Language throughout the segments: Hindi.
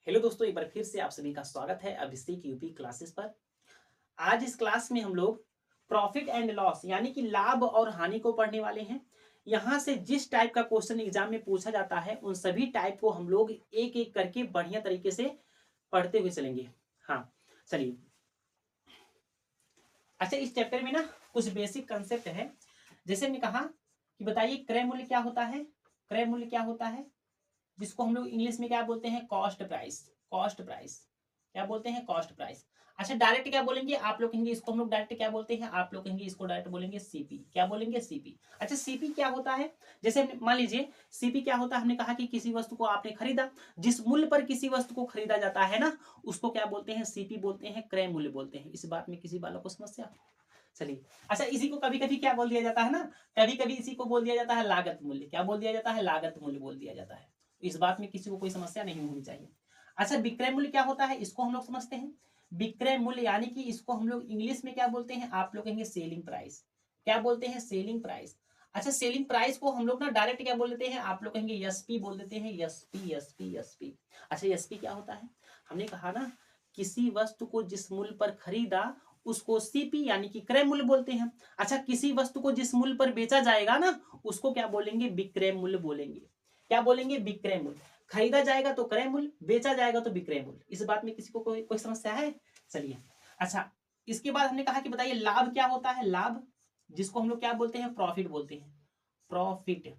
हेलो दोस्तों, एक बार फिर से आप सभी का स्वागत है अभिषेक यूपी क्लासेस पर। आज इस क्लास में हम लोग प्रॉफिट एंड लॉस यानी कि लाभ और हानि को पढ़ने वाले हैं। यहाँ से जिस टाइप का क्वेश्चन एग्जाम में पूछा जाता है उन सभी टाइप को हम लोग एक एक करके बढ़िया तरीके से पढ़ते हुए चलेंगे। हाँ, चलिए। अच्छा, इस चैप्टर में ना कुछ बेसिक कंसेप्ट है। जैसे हमने कहा कि बताइए क्रय मूल्य क्या होता है। क्रय मूल्य क्या होता है, जिसको हम लोग इंग्लिश में क्या बोलते हैं, कॉस्ट प्राइस। कॉस्ट प्राइस क्या बोलते हैं, कॉस्ट प्राइस। अच्छा, डायरेक्ट क्या बोलेंगे आप लोग, कहेंगे इसको हम लोग डायरेक्ट क्या बोलते हैं, आप लोग कहेंगे इसको डायरेक्ट बोलेंगे सीपी। क्या बोलेंगे, सीपी। अच्छा, सीपी क्या होता है, जैसे मान लीजिए सीपी क्या होता है, हमने कहा कि किसी वस्तु को आपने खरीदा, जिस मूल्य पर किसी वस्तु को खरीदा जाता है ना, उसको क्या बोलते हैं, सीपी बोलते हैं, क्रय मूल्य बोलते हैं। इस बात में किसी वालों को समस्या। चलिए। अच्छा, इसी को कभी कभी क्या बोल दिया जाता है ना, कभी कभी इसी को बोल दिया जाता है लागत मूल्य। क्या बोल दिया जाता है, लागत मूल्य बोल दिया जाता है। इस बात में किसी को कोई समस्या नहीं होनी चाहिए। अच्छा, विक्रय मूल्य क्या होता है, इसको हम लोग समझते हैं। विक्रय मूल्य यानी कि इसको हम लोग इंग्लिश में क्या बोलते हैं, आप लोग कहेंगे सेलिंग प्राइस। क्या बोलते हैं, सेलिंग प्राइस। अच्छा, सेलिंग प्राइस को हम लोग ना डायरेक्ट क्या बोल देते हैं, आप लोग कहेंगे एसपी बोल देते हैं, एसपी एसपी एसपी। अच्छा, एसपी क्या होता है, हमने कहा ना किसी वस्तु को जिस मूल्य पर खरीदा उसको सीपी यानी कि क्रय मूल्य बोलते हैं। अच्छा, किसी वस्तु को जिस मूल्य पर बेचा जाएगा ना उसको क्या बोलेंगे, विक्रय मूल्य बोलेंगे। क्या बोलेंगे, विक्रय मूल्य। खरीदा जाएगा तो क्रय मूल्य, बेचा जाएगा तो विक्रय मूल्य। इस बात में किसी को कोई समस्या है। चलिए। अच्छा, इसके बाद हमने कहा कि बताइए लाभ क्या होता है, लाभ जिसको हम लोग क्या बोलते हैं, प्रॉफिट बोलते हैं, प्रॉफिट।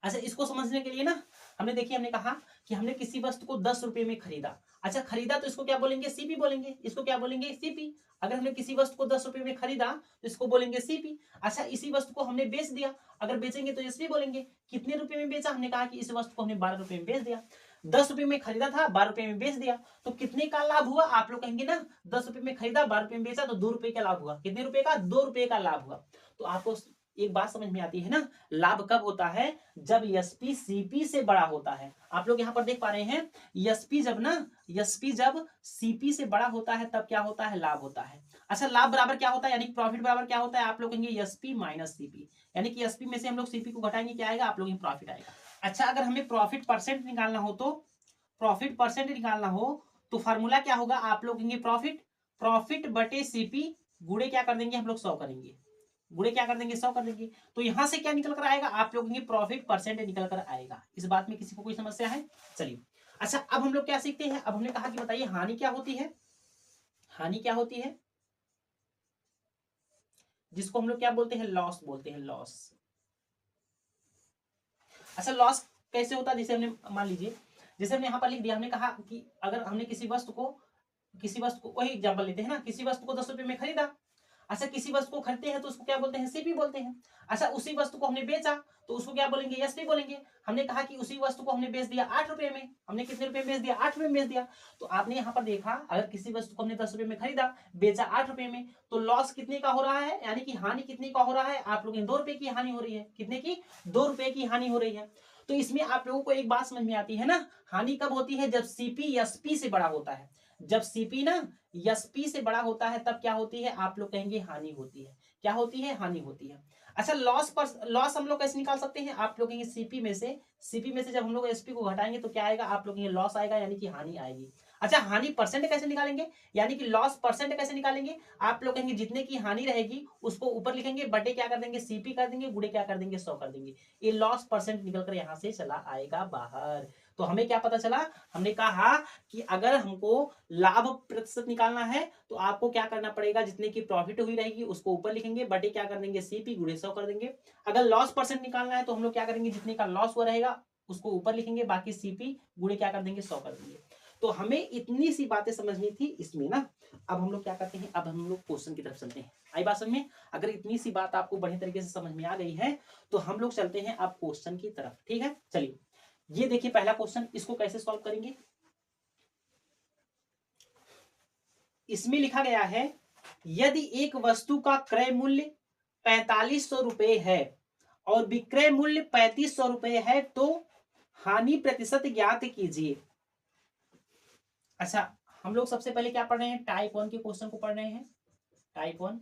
अच्छा, इसको समझने के लिए ना हमने देखिए, हमने कहा कि हमने किसी वस्तु को 10 रुपए में खरीदा। अच्छा, खरीदा तो इसको क्या बोलेंगे, सीपी बोलेंगे। इसको क्या बोलेंगे, सीपी। अगर हमने किसी वस्तु को 10 रुपए में खरीदा तो इसको बोलेंगे सीपी। अच्छा, इसी वस्तु को हमने बेच दिया, अगर बेचेंगे तो एसपी बोलेंगे। कितने रुपए में बेचा, हमने कहा कि इस वस्तु को हमने 12 रुपए में बेच दिया। 10 रुपए में खरीदा था, 12 रुपए में बेच दिया, तो कितने का लाभ हुआ, आप लोग कहेंगे ना 10 रुपए में खरीदा, 12 रुपए में बेचा तो 2 रुपए का लाभ हुआ। कितने रुपए का, 2 रुपए का लाभ हुआ। तो आपको एक बात समझ में आती है ना, लाभ कब होता है, जब एसपी सीपी से बड़ा होता है। आप लोग यहाँ पर देख पा रहे हैं, एसपी जब ना, एसपी जब सीपी से बड़ा होता है तब क्या होता है, लाभ होता है। अच्छा, लाभ बराबर क्या होता है, यानी प्रॉफिट बराबर क्या होता है, आप लोग कहेंगे एसपी माइनस सीपी। यानी कि एसपी में से हम लोग सीपी को घटाएंगे, क्या आएगा, आप लोग प्रॉफिट आएगा। अच्छा, अगर हमें प्रॉफिट परसेंट निकालना हो तो, प्रॉफिट परसेंट निकालना हो तो फार्मूला क्या होगा, आप लोग कहेंगे प्रॉफिट, प्रॉफिट बटे सीपी गुड़े क्या कर देंगे, हम लोग 100 करेंगे। गुड़े क्या कर देंगे, 100 कर देंगे। तो यहां से क्या निकल कर आएगा, आप लोग कहेंगे प्रॉफिट परसेंट निकल कर आएगा। इस बात में किसी को कोई समस्या है। चलिए। अच्छा, अब हम लोग क्या सीखते हैं, अब हमने कहा कि बताइए हानि क्या होती है। हानि क्या होती है, जिसको हम लोग क्या बोलते हैं, लॉस बोलते हैं, लॉस। अच्छा, लॉस कैसे होता है, जैसे हमने मान लीजिए, जैसे हमने यहाँ पर लिख दिया, हमने कहा कि अगर हमने किसी वस्तु को वही एग्जाम्पल लेते हैं ना, किसी वस्तु को 10 रुपए में खरीदा। अच्छा, किसी वस्तु को खरीदते हैं तो उसको क्या बोलते हैं, सीपी बोलते हैं। अच्छा, उसी वस्तु को हमने बेचा तो उसको क्या बोलेंगे, एसपी बोलेंगे। हमने कहा कि उसी वस्तु को हमने बेच दिया 8 रुपए में, हमने कितने रुपए में बेच दिया, 8 रुपए में बेच दिया। तो आपने यहाँ पर देखा, अगर किसी वस्तु को हमने 10 रुपए में खरीदा, बेचा 8 रुपए में, तो लॉस कितने का हो रहा है, यानी कि हानि कितने का हो रहा है, आप लोग 2 रुपए की हानि हो रही है। कितने की, 2 रुपए की हानि हो रही है। तो इसमें आप लोगों को एक बात समझ में आती है ना, हानि कब होती है, जब सीपी एसपी से बड़ा होता है। जब सीपी ना एसपी से बड़ा होता है तब क्या होती है, आप लोग कहेंगे हानि होती है। क्या होती है, हानि होती है। अच्छा, लॉस पर लॉस हम लोग कैसे निकाल सकते हैं, आप लोग कहेंगे सीपी में से जब हम लोग एसपी को घटाएंगे तो क्या आएगा, आप लोग कहेंगे लॉस आएगा, यानी कि हानि आएगी। अच्छा, हानि परसेंट कैसे निकालेंगे, यानी कि लॉस परसेंट कैसे निकालेंगे, आप लोग कहेंगे जितने की हानि रहेगी उसको ऊपर लिखेंगे, बटे क्या कर देंगे, सीपी कर देंगे, गुड़े क्या कर देंगे, 100 कर देंगे। ये लॉस परसेंट निकल कर यहां से चला आएगा बाहर। तो हमें क्या पता चला, हमने कहा कि अगर हमको लाभ प्रतिशत निकालना है तो आपको क्या करना पड़ेगा, जितने की प्रॉफिट हुई रहेगी उसको ऊपर लिखेंगे, बटे क्या कर देंगे, सीपी गुड़े 100 कर देंगे। अगर लॉस परसेंट निकालना है तो हम लोग क्या करेंगे, जितने का लॉस हुआ रहेगा उसको ऊपर लिखेंगे, बाकी सीपी गुड़े क्या कर देंगे, 100 कर देंगे। तो हमें इतनी सी बातें समझनी थी इसमें ना। अब हम लोग क्या करते हैं, अब हम लोग क्वेश्चन की तरफ चलते हैं। आई बात समझ में, अगर इतनी सी बात आपको बढ़िया तरीके से समझ में आ गई है तो हम लोग चलते हैं अब क्वेश्चन की तरफ। ठीक है, चलिए। ये देखिए पहला क्वेश्चन, इसको कैसे सॉल्व करेंगे। इसमें लिखा गया है, यदि एक वस्तु का क्रय मूल्य 4500 रुपए है और विक्रय मूल्य 3500 रुपए है तो हानि प्रतिशत ज्ञात कीजिए। अच्छा, हम लोग सबसे पहले क्या पढ़ रहे हैं, टाइप 1 के क्वेश्चन को पढ़ रहे हैं। टाइप 1,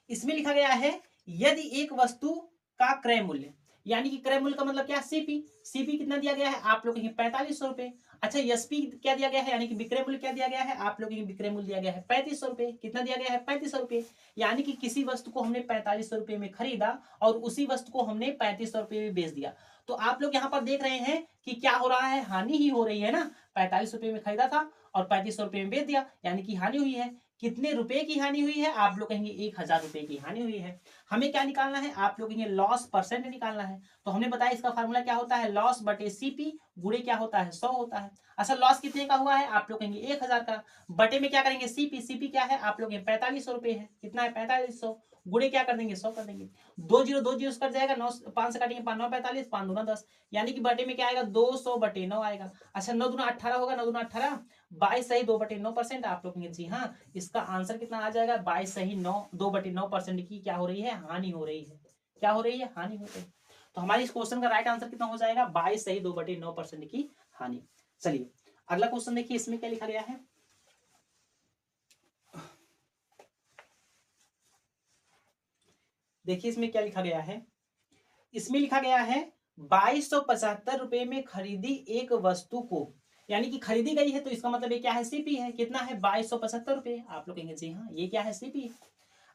इसमें लिखा गया है, यदि एक वस्तु का क्रय मूल्य, यानी कि क्रय मूल्य का मतलब क्या, सीपी। सीपी कितना दिया गया है आप लोग कहेंगे 4500 रुपए। अच्छा एसपी क्या दिया गया है, यानी कि विक्रय मूल्य क्या दिया गया है आप लोग कहेंगे विक्रय मूल्य दिया गया है 3500 रुपए। कितना दिया गया है 3500 रुपए। यानी कि किसी वस्तु को हमने 4500 रुपए में खरीदा और उसी वस्तु को हमने 3500 रुपए में बेच दिया। तो आप लोग यहाँ पर देख रहे हैं कि क्या हो रहा है, हानि ही हो रही है ना। 45 रुपए में खरीदा था और 3500 रुपए में बेच दिया, यानी कि हानि हुई है। कितने रुपए की हानि हुई है आप लोग कहेंगे 1000 रुपए की हानि हुई है। हमें क्या निकालना है आप लोग कहेंगे लॉस परसेंट निकालना है। तो हमने बताया इसका फार्मूला क्या होता है, लॉस बटे सीपी गुणे क्या होता है 100 होता है। अच्छा लॉस कितने का हुआ है आप लोग कहेंगे 1000 का, बटे में क्या करेंगे सीपी। सीपी क्या है आप लोग 4500 रुपए है, कितना है 4500, गुणे क्या कर देंगे 100 कर देंगे। 2 जीरो कट जाएगा, 9 5 से काटेंगे 5 9 45 5 दूना 10, यानी कि बटे में क्या आएगा 200 बटे 9 आएगा। अच्छा 9 दूना 18 होगा, 9 दूना 18 22 सही 2 बटे 9% आप लोग कहेंगे जी हाँ। इसका आंसर कितना आ जाएगा 22 सही 9 2 बटे 9% की क्या हो रही है, हानि हो रही है। क्या हो रही है, हानि हो रही है। तो हमारे इस क्वेश्चन का राइट आंसर कितना हो जाएगा 22 सही 2 बटे 9% की हानि। चलिए अगला क्वेश्चन देखिए, इसमें क्या लिखा गया है। देखिए इसमें क्या लिखा गया है, इसमें लिखा गया है 2275 रुपए में खरीदी एक वस्तु को, यानी कि खरीदी गई है तो इसका मतलब ये क्या है सीपी है। कितना है 2275 रुपए, आप लोग कहेंगे जी हाँ ये क्या है सीपी है।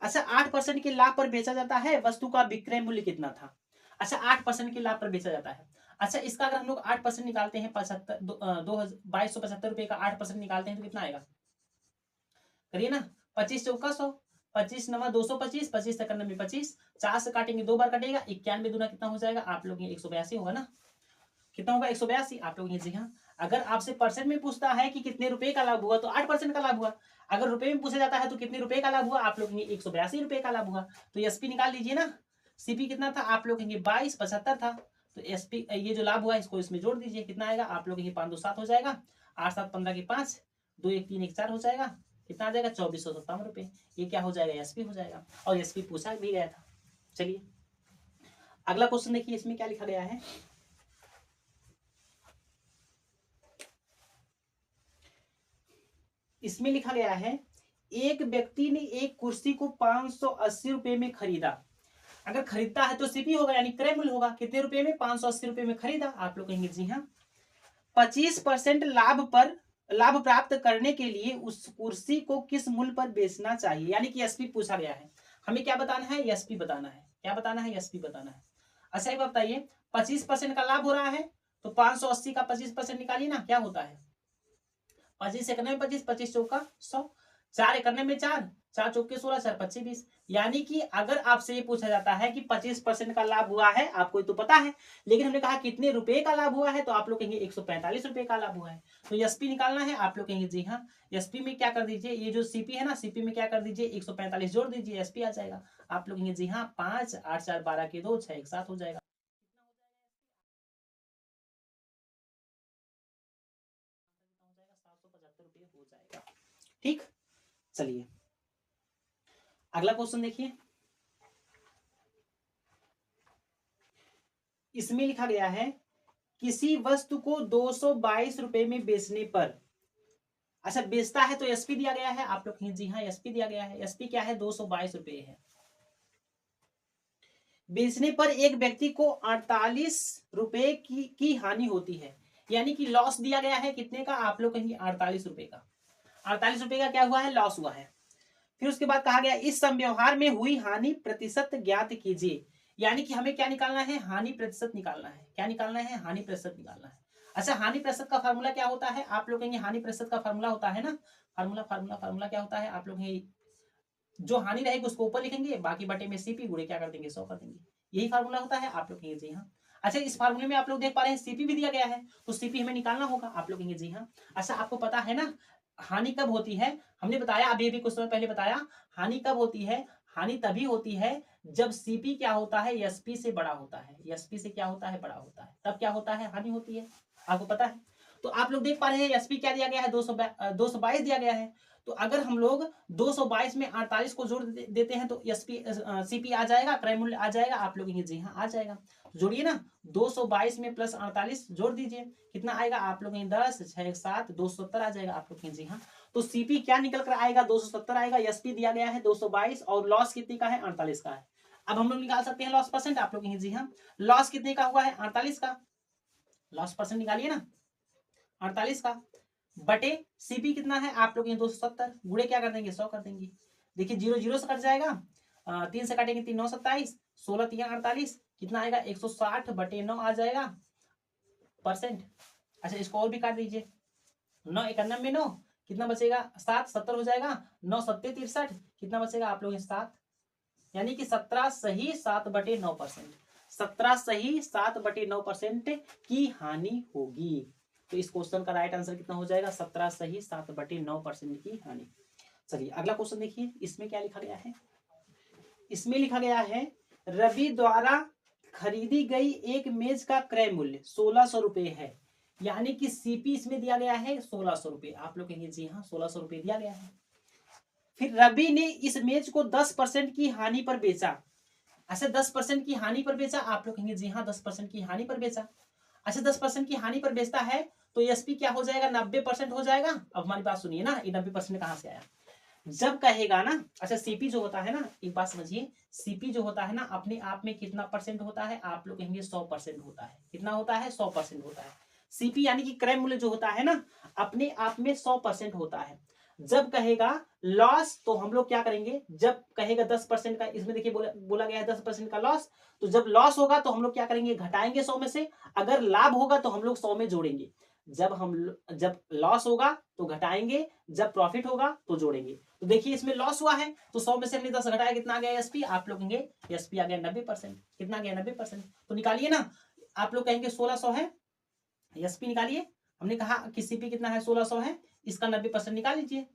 अच्छा 8% के लाभ पर बेचा जाता है, वस्तु का विक्रय मूल्य कितना था। अच्छा 8% के लाभ पर बेचा जाता है। अच्छा इसका अगर हम लोग 8% निकालते हैं 2275 रुपए का 8% निकालते हैं तो कितना आएगा, करिए ना। 25 चौका 100, 25 नवा 225, 25 तक में 25, 4 से काटेंगे 2 बार कटेगा, 91 दूना कितना हो जाएगा आप लोग 182 होगा ना। कितना होगा 182 आप लोग जी हाँ। अगर आपसे परसेंट में पूछता है कि कितने रुपए का लाभ हुआ तो 8% का लाभ हुआ। अगर रुपए में पूछा जाता है तो कितने रुपए का लाभ हुआ आप लोग 182 रुपए का लाभ हुआ। तो एसपी निकाल लीजिए ना। सीपी कितना था आप लोग कहेंगे 2275 था, तो एसपी ये जो लाभ हुआ इसको इसमें जोड़ दीजिए, कितना आएगा आप लोग 5 2 7 हो जाएगा, 8 7 15 के 5 2 1 3 1 4 हो जाएगा, कितना आ जाएगा 2457 रुपए। ये क्या हो जाएगा एसपी हो जाएगा, और एसपी पूछा भी गया था। चलिए अगला क्वेश्चन देखिए, इसमें क्या लिखा गया है। इसमें लिखा गया है एक व्यक्ति ने एक कुर्सी को 580 रुपए में खरीदा। अगर खरीदता है तो सीपी होगा यानी क्रय मूल्य होगा। कितने रुपए में 580 रुपए में खरीदा, आप लोग कहेंगे जी हाँ। 25% लाभ प्राप्त करने के लिए उस कुर्सी को किस मूल्य पर बेचना चाहिए, यानी कि एसपी पूछा गया है। हमें क्या बताना है, एसपी बताना है। क्या बताना है, एसपी बताना है। अच्छा एक बात बताइए, 25% का लाभ हो रहा है तो 580 का 25% निकालिए ना, क्या होता है 25 एकने में 25, 25 चौका 100, 4 एकने में 4, 4 चौके 16, 4 25 20। यानी कि अगर आपसे ये पूछा जाता है कि 25% का लाभ हुआ है, आपको तो पता है, लेकिन हमने कहा कितने रुपए का लाभ हुआ है तो आप लोग कहेंगे 145 रुपए का लाभ हुआ है। तो एसपी निकालना है, आप लोग कहेंगे जी हाँ। एसपी में क्या कर दीजिए, ये जो सीपी है ना, सीपी में क्या कर दीजिए 145 जोड़ दीजिए, एसपी आ जाएगा। आप लोग कहेंगे जी हाँ 5 8 4 12 के 2 6 1 7 हो जाएगा। हो जाएगा। ठीक, चलिए अगला क्वेश्चन देखिए। इसमें लिखा गया है किसी वस्तु को 222 रुपए में बेचने पर, अच्छा बेचता है तो एसपी दिया गया है, आप लोग कहें जी हाँ एसपी दिया गया है। एसपी क्या है 222 रुपए है। बेचने पर एक व्यक्ति को 48 रुपए की हानि होती है, यानी कि लॉस दिया गया है कितने का, आप लोग कहेंगे 48 रुपए का। 48 रुपए का क्या हुआ है, लॉस हुआ है। फिर उसके बाद कहा गया इस संव्यवहार में हुई हानि प्रतिशत ज्ञात कीजिए, यानी कि हमें क्या निकालना है, हानि प्रतिशत निकालना है। क्या निकालना है, हानि प्रतिशत निकालना है। अच्छा हानि प्रतिशत का फार्मूला क्या होता है, आप लोग कहेंगे हानि प्रतिशत का फार्मूला होता है ना, फार्मूला फार्मूला फार्मूला क्या होता है, आप लोग जो हानि रहेगी उसको ऊपर लिखेंगे, बाकी बटे में सीपी गुणे क्या कर देंगे 100 कर देंगे। यही फार्मूला होता है, आप लोग कहेंगे जी हाँ। अच्छा इस फार्मूले में आप लोग देख पा रहे हैं सीपी भी दिया गया है, तो सीपी हमें निकालना होगा, आप लोग कहेंगे जी हाँ। अच्छा आपको पता है ना हानि कब होती है, हमने बताया अभी अभी कुछ समय पहले बताया, हानि कब होती है, हानि तभी होती है जब सीपी क्या होता है एसपी से बड़ा होता है। एसपी से क्या होता है, बड़ा होता है, तब क्या होता है, हानि होती है, आपको पता है। तो आप लोग देख पा रहे हैं एसपी क्या दिया गया है 222 दिया गया है। तो अगर हम लोग 222 में 48 को जोड़ देते हैं तो एसपी सीपी आ जाएगा, क्रय मूल्य आ जाएगा, आप लोग जी हाँ आ जाएगा। जोड़िए ना, 222 में प्लस 48 जोड़ दीजिए, कितना आएगा आप लोग 10 6 7 270 आ जाएगा, आप लोग जी हाँ। तो सीपी क्या निकल कर आएगा 270 आएगा, एसपी दिया गया है 222 और लॉस कितनी का है 48 का है। अब हम लोग निकाल सकते हैं लॉस परसेंट। आप लोग कहेंगे जी हाँ, लॉस कितने का हुआ है? 48 का। लॉस परसेंट निकालिए ना, 48 का बटे सीपी कितना है? आप लोग 270 गुड़े क्या कर देंगे? 100 कर देंगे। देखिए जीरो जीरो से कट जाएगा, 3 से काटेंगे 3 9 27, 16 3 48, कितना आएगा? 160 बटे 9 आ जाएगा परसेंट। अच्छा इसको और भी काट दीजिए, 9 91 में 9 कितना बचेगा? 7 70 हो जाएगा, 9 7 63 कितना बचेगा? आप लोग 7, यानी कि 17 सही 7 बटे 9%। 17 सही 7 बटे 9% की हानि होगी। तो इस क्वेश्चन का राइट आंसर कितना हो जाएगा? 17 सही 7 बटे 9% की हानि। चलिए अगला क्वेश्चन देखिए, इसमें क्या लिखा गया है? इसमें लिखा गया है रवि द्वारा खरीदी गई एक मेज का क्रय मूल्य 1600 रुपए है, यानी कि सीपी इसमें दिया गया है 1600 रुपए। आप लोग कहेंगे जी हाँ 1600 रुपए दिया गया है। फिर रवि ने इस मेज को 10% की हानि पर बेचा। अच्छा 10% की हानि पर बेचा। आप लोग कहेंगे जी हाँ 10% की हानि पर बेचा। अच्छा 10% की हानि पर बेचता है तो एसपी क्या हो जाएगा? 90% हो जाएगा। अब हमारी बात सुनिए ना, ये 90% कहां से आया? जब कहेगा ना, अच्छा सीपी जो होता है ना, एक बात समझिए, सीपी जो होता है ना अपने आप में कितना परसेंट होता है? आप लोग कहेंगे 100% होता है। कितना होता है? 100% होता है। सीपी यानी कि क्रय मूल्य जो होता है ना अपने आप में 100% होता है। जब कहेगा लॉस तो हम लोग क्या करेंगे? जब कहेगा 10% का, इसमें देखिए बोला गया है 10% का लॉस, तो जब लॉस होगा तो हम लोग क्या करेंगे? घटाएंगे 100 में से। अगर लाभ होगा तो हम लोग 100 में जोड़ेंगे। जब लॉस होगा तो घटाएंगे, जब प्रॉफिट होगा तो जोड़ेंगे। तो देखिए इसमें लॉस हुआ है तो 100 में से हमने 10 घटाया, कितना आ गया एसपी? आप लोग कहेंगे एसपी आ गया 90%। कितना गया? 90%। तो निकालिए ना, आप लोग कहेंगे 1600 है, एसपी निकालिए। हमने कहा कि सीपी कितना है? 1600 है, इसका 90% निकाल लीजिए।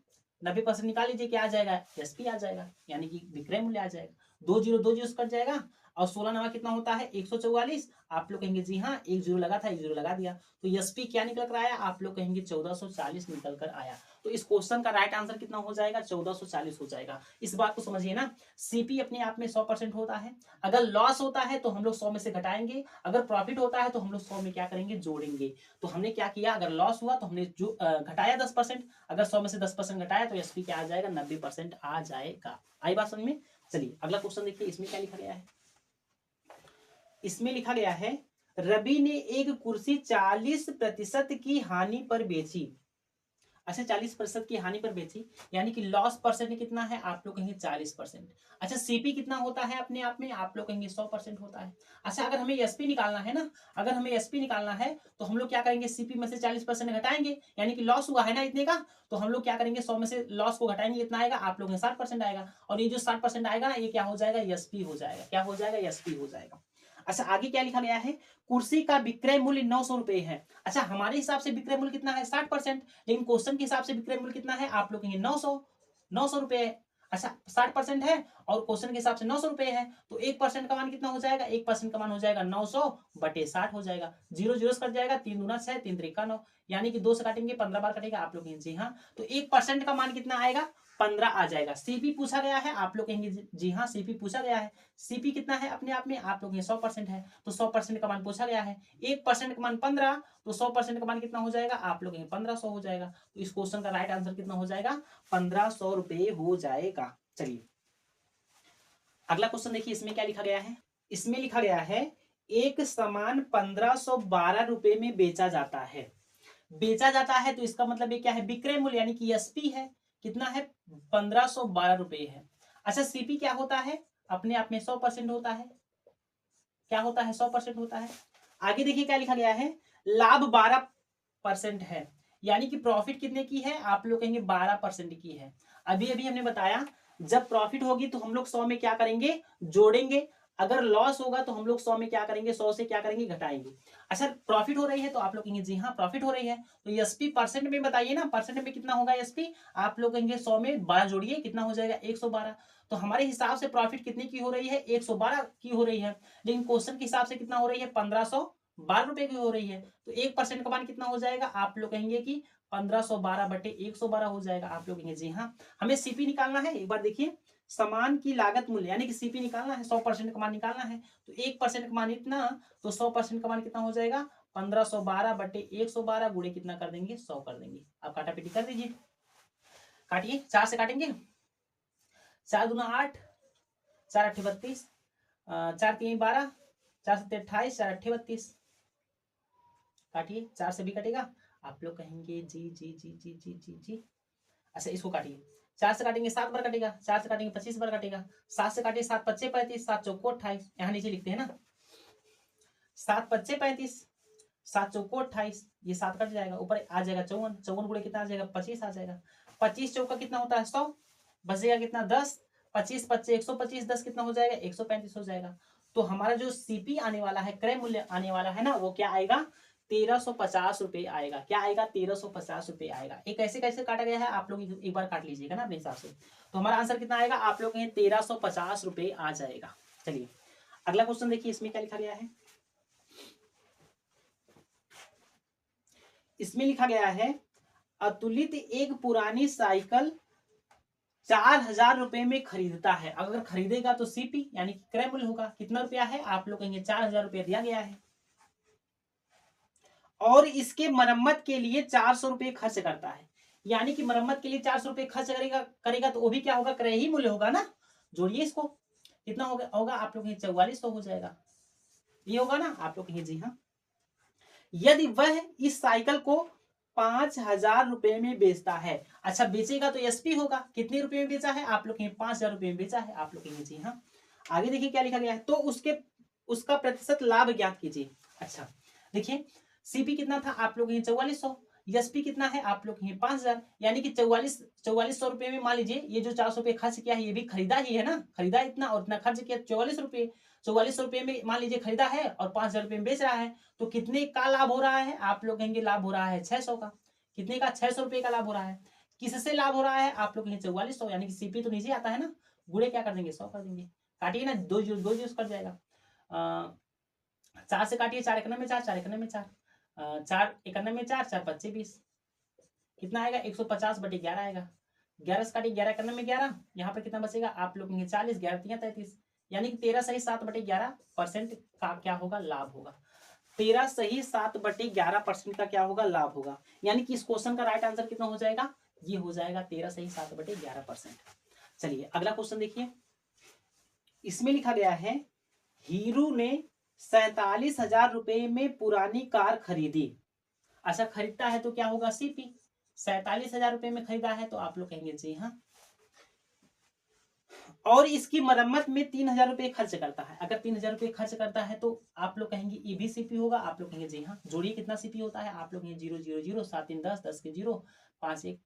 90% निकाल लीजिए, क्या आ जाएगा? एसपी आ जाएगा, यानी कि विक्रय मूल्य आ जाएगा। 2 जीरो कट जाएगा और 16 नवा कितना होता है? 144। आप लोग कहेंगे जी हाँ, एक जीरो लगा था, एक जीरो लगा दिया, तो एसपी क्या निकल कर आया? आप लोग कहेंगे 1440 निकल कर आया। तो इस क्वेश्चन का राइट आंसर कितना हो जाएगा? 1440 हो जाएगा। इस बात को समझिए ना, सीपी अपने आप में 100% होता है। अगर लॉस होता है तो हम लोग 100 में से घटाएंगे, अगर प्रॉफिट होता है तो हम लोग 100 में क्या करेंगे? जोड़ेंगे। तो हमने क्या किया? अगर लॉस हुआ तो हमने जो घटाया 10%, अगर 100 में से 10% घटाया तो एसपी क्या आ जाएगा? 90% आ जाएगा। आई बात समझ में? चलिए अगला क्वेश्चन देखिए, इसमें क्या लिखा गया है? इसमें लिखा गया है रवि ने एक कुर्सी 40% की हानि पर बेची। अच्छा 40% की हानि पर बेची, यानी कि लॉस परसेंट कितना है? आप लोग कहेंगे 40%। अच्छा सीपी कितना होता है अपने आप में? आप लोग कहेंगे 100% होता है। अच्छा अगर हमें एसपी निकालना है ना, अगर हमें एसपी निकालना है तो हम लोग क्या करेंगे? सीपी में से 40% घटाएंगे, यानी कि लॉस हुआ है ना इतने का, तो हम लोग क्या करेंगे? 100 में से लॉस को घटाएंगे, इतना आएगा, आप लोग 60% आएगा, और ये जो 60% आएगा ना ये क्या हो जाएगा? एसपी हो जाएगा। क्या हो जाएगा? एसपी हो जाएगा। अच्छा आगे क्या लिखा गया है? कुर्सी का विक्रय मूल्य 900 रुपए है। अच्छा हमारे हिसाब से विक्रय मूल्य कितना है? 60%, लेकिन क्वेश्चन के हिसाब से विक्रय मूल्य कितना है? आप लोग कहेंगे 900 रुपए है। अच्छा 60% है और क्वेश्चन के हिसाब से 900 रुपए है, तो 1% का मान कितना हो जाएगा? 1% का मान हो जाएगा 900 बटे 60 हो जाएगा। जीरो जीरो से कट जाएगा, 3 दूना 6, 3 त्रिका 9, यानी कि 2 से काटेंगे 15 बार कटेगा। आप लोग कहेंगे जी हाँ, तो 1% का मान कितना आएगा? 15 आ जाएगा। सीपी पूछा गया है, आप लोग कहेंगे जी हाँ सीपी पूछा गया है। सीपी कितना है अपने आप में? आप लोग 100% है, तो 100% का मान पूछा गया है। 1% का मान 15, तो 100% का मान कितना हो जाएगा? आप लोग 1500 हो जाएगा। तो इस क्वेश्चन का राइट आंसर कितना हो जाएगा? 1500 रुपए हो जाएगा। चलिए अगला क्वेश्चन देखिए, इसमें क्या लिखा गया है? इसमें लिखा गया है एक सामान 1512 रुपए में बेचा जाता है। बेचा जाता है तो इसका मतलब ये क्या है? विक्रय मूल्य, यानी कि एसपी है, कितना है? 1512 रुपए है। अच्छा सीपी क्या होता है? अपने आप में 100% होता है। क्या होता है? 100% होता है। आगे देखिए क्या लिखा गया है? लाभ 12% है, यानी कि प्रॉफिट कितने की है? आप लोग कहेंगे 12% की है। अभी अभी हमने बताया जब प्रॉफिट होगी तो हम लोग 100 में क्या करेंगे? जोड़ेंगे। अगर लॉस होगा तो हम लोग 100 में क्या करेंगे? 100 से क्या करेंगे? घटाएंगे। अच्छा प्रॉफिट हो रही है तो आप लोग कहेंगे जी हाँ प्रॉफिट हो रही है, तो एसपी परसेंट में बताइए ना, परसेंट में कितना होगा एसपी? आप लोग कहेंगे 100 में 12 जोड़िए, कितना हो जाएगा? 112। तो हमारे हिसाब से प्रॉफिट कितने की हो रही है? 112 की हो रही है, लेकिन क्वेश्चन के हिसाब से कितना हो रही है? 1512 रुपए की हो रही है, तो 1% का मान कितना हो जाएगा? आप लोग कहेंगे कि 1512 बटे 112 हो जाएगा। आप लोग कहेंगे जी हाँ। हमें सीपी निकालना है, एक बार देखिए, सामान की लागत मूल्य यानी कि सीपी निकालना है, 100% का मान निकालना है, तो 1% का मान इतना, तो 100% का मान कितना हो जाएगा? 1512 बटे 112 गुणे कितना कर देंगे? 100 कर देंगे। आप काटा पीटी कर दीजिए, काटिए, 4 से काटेंगे, 4 दूना 8, 4 8 32, 4 3 12, 4 7 28, 4 8 32। काटिए, 4 से भी कटेगा। आप लोग कहेंगे जी जी जी जी जी जी जी। अच्छा इसको काटिए, 4 से काटेंगे 7 बार कटेगा, 4 से काटेंगे 25 बार कटेगा, 7 से काटिए 7 पच्चे 35, 7 चौको 28। यहाँ नीचे लिखते हैं ना, 7 पच्चे 35, 7 चौको 28, ये 7 कट जाएगा, ऊपर आ जाएगा 54, 54 गुणे कितना आ जाएगा 25 आ जाएगा। 25 चौका कितना होता है 100, बचेगा कितना 10, 25 पच्चे 125, 10 कितना हो जाएगा 135 हो जाएगा। तो हमारा जो सीपी आने वाला है, क्रय मूल्य आने वाला है ना, वो क्या आएगा 1350 रुपए आएगा। क्या आएगा 1350 रुपए आएगा। एक ऐसे कैसे काटा गया है आप लोग एक बार काट लीजिएगा ना अपने हिसाब से। तो हमारा आंसर कितना आएगा आप लोग 1350 रुपए आ जाएगा। चलिए अगला क्वेश्चन देखिए, इसमें क्या लिखा गया है। इसमें लिखा गया है अतुलित एक पुरानी साइकिल 4000 रुपए में खरीदता है। अगर खरीदेगा तो सीपी यानी कि क्रय मूल्य होगा। कितना रुपया है आप लोग कहेंगे 4000 रुपया दिया गया है, और इसके मरम्मत के लिए 400 रुपए खर्च करता है। यानी कि मरम्मत के लिए 400 रुपए खर्च करेगा तो वो भी क्या होगा क्रय ही मूल्य होगा ना। जोड़िए इसको, कितना होगा आप लोग 4400 हो जाएगा। ये होगा ना, आप लोग कहेंगे जी हाँ। यदि वह इस साइकिल को 5000 रुपए में बेचता है। अच्छा बेचेगा तो एसपी होगा। कितने रुपए में बेचा है आप लोग 5000 रुपए में बेचा है। आप लोग कहेंगे जी हाँ। आगे देखिए क्या लिखा गया है, तो उसका प्रतिशत लाभ ज्ञात कीजिए। अच्छा देखिए सीपी कितना था आप लोग 4400, एसपी कितना है आप लोग 5000, यानी कि 4400 रुपए में मान लीजिए ये जो 400 रुपए खर्च किया है ये भी खरीदा ही है ना, खरीदा इतना और इतना खर्च किया 44 रुपए। 4400 रुपए में मान लीजिए खरीदा है और 5000 रुपए में बेच रहा है, तो कितने का लाभ हो रहा है आप लोग कहेंगे लाभ हो रहा है 600 का। कितने का 600 रुपए का लाभ हो रहा है। किससे लाभ हो रहा है आप लोग कहेंगे 4400, यानी कि सीपी तो नीचे आता है ना, गुड़े क्या कर देंगे 100 कर देंगे। काटिए ना, दो जीरो कट जाएगा। 4 से काटिए, 4 1 में 4, 4 1 में 4, 4 1 में 4, 4 5 20, कितना आएगा 150 बटे 11 आएगा। 11 से काटिए, 11 1 में 11, यहाँ पर कितना बचेगा आप लोग 40, 11 3 33, यानी कि 13 सही 7 बटे 11% का क्या होगा लाभ होगा। 13 सही 7 बटे 11% का क्या होगा लाभ होगा। यानी कि इस क्वेश्चन का राइट आंसर कितना हो जाएगा, ये हो जाएगा 13 सही 7 बटे 11%। चलिए अगला क्वेश्चन देखिए, इसमें लिखा गया है हीरू ने 47,000 रुपए में पुरानी कार खरीदी। अच्छा खरीदता है तो क्या होगा सीपी। 47,000 रुपए में खरीदा है तो आप लोग कहेंगे जी हाँ, और इसकी मरम्मत में 3000 रुपए खर्च करता है। अगर 3000 रुपए खर्च करता है तो आप लोग कहेंगे ये भी सीपी होगा। आप लोग कहेंगे जी हाँ। जोड़िए कितना सीपी होता है आप लोग 0 0 0, 7 3 10, 10 के 0, 5 1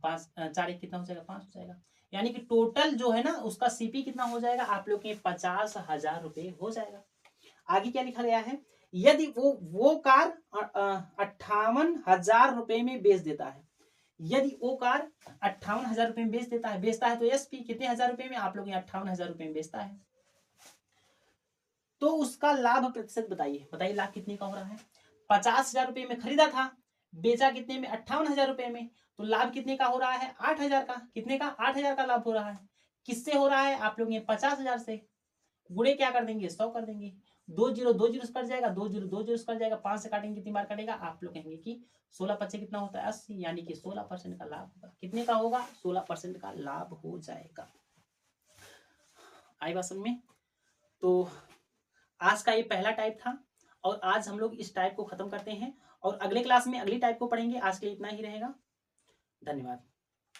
5 4 1 कितना हो जाएगा 5 हो जाएगा। यानी कि टोटल जो है ना उसका सीपी कितना हो जाएगा आप लोग 50,000 रुपए हो जाएगा। आगे क्या लिखा गया है, यदि वो कार 58,000 रुपए में बेच देता है। यदि वो कार 58,000 रुपए में बेचता है तो एसपी कितने हजार रुपए में आप लोग 58,000 रुपए में बेचता है, तो उसका लाभ प्रतिशत बताइए। बताइए लाभ कितने का हो रहा है। 50,000 रुपए में खरीदा था, बेचा कितने में 58,000 रुपए में, तो लाभ कितने का हो रहा है 8,000 का। कितने का 8,000 का लाभ हो रहा है। किससे हो रहा है आप लोग 50,000 से। गुणे क्या कर देंगे 100 कर देंगे। 2 जीरो कट जाएगा, 2 जीरो कट जाएगा, 5 से काटेंगे कितनी बार कटेगा आप लोग कहेंगे कि 16 पच्चे कितना होता है 80, यानी कि 16% का लाभ होगा। कितने का होगा 16% का लाभ हो जाएगा। आई बात समझ में। तो आज का ये पहला टाइप था और आज हम लोग इस टाइप को खत्म करते हैं और अगले क्लास में अगली टाइप को पढ़ेंगे। आज के लिए इतना ही रहेगा। धन्यवाद।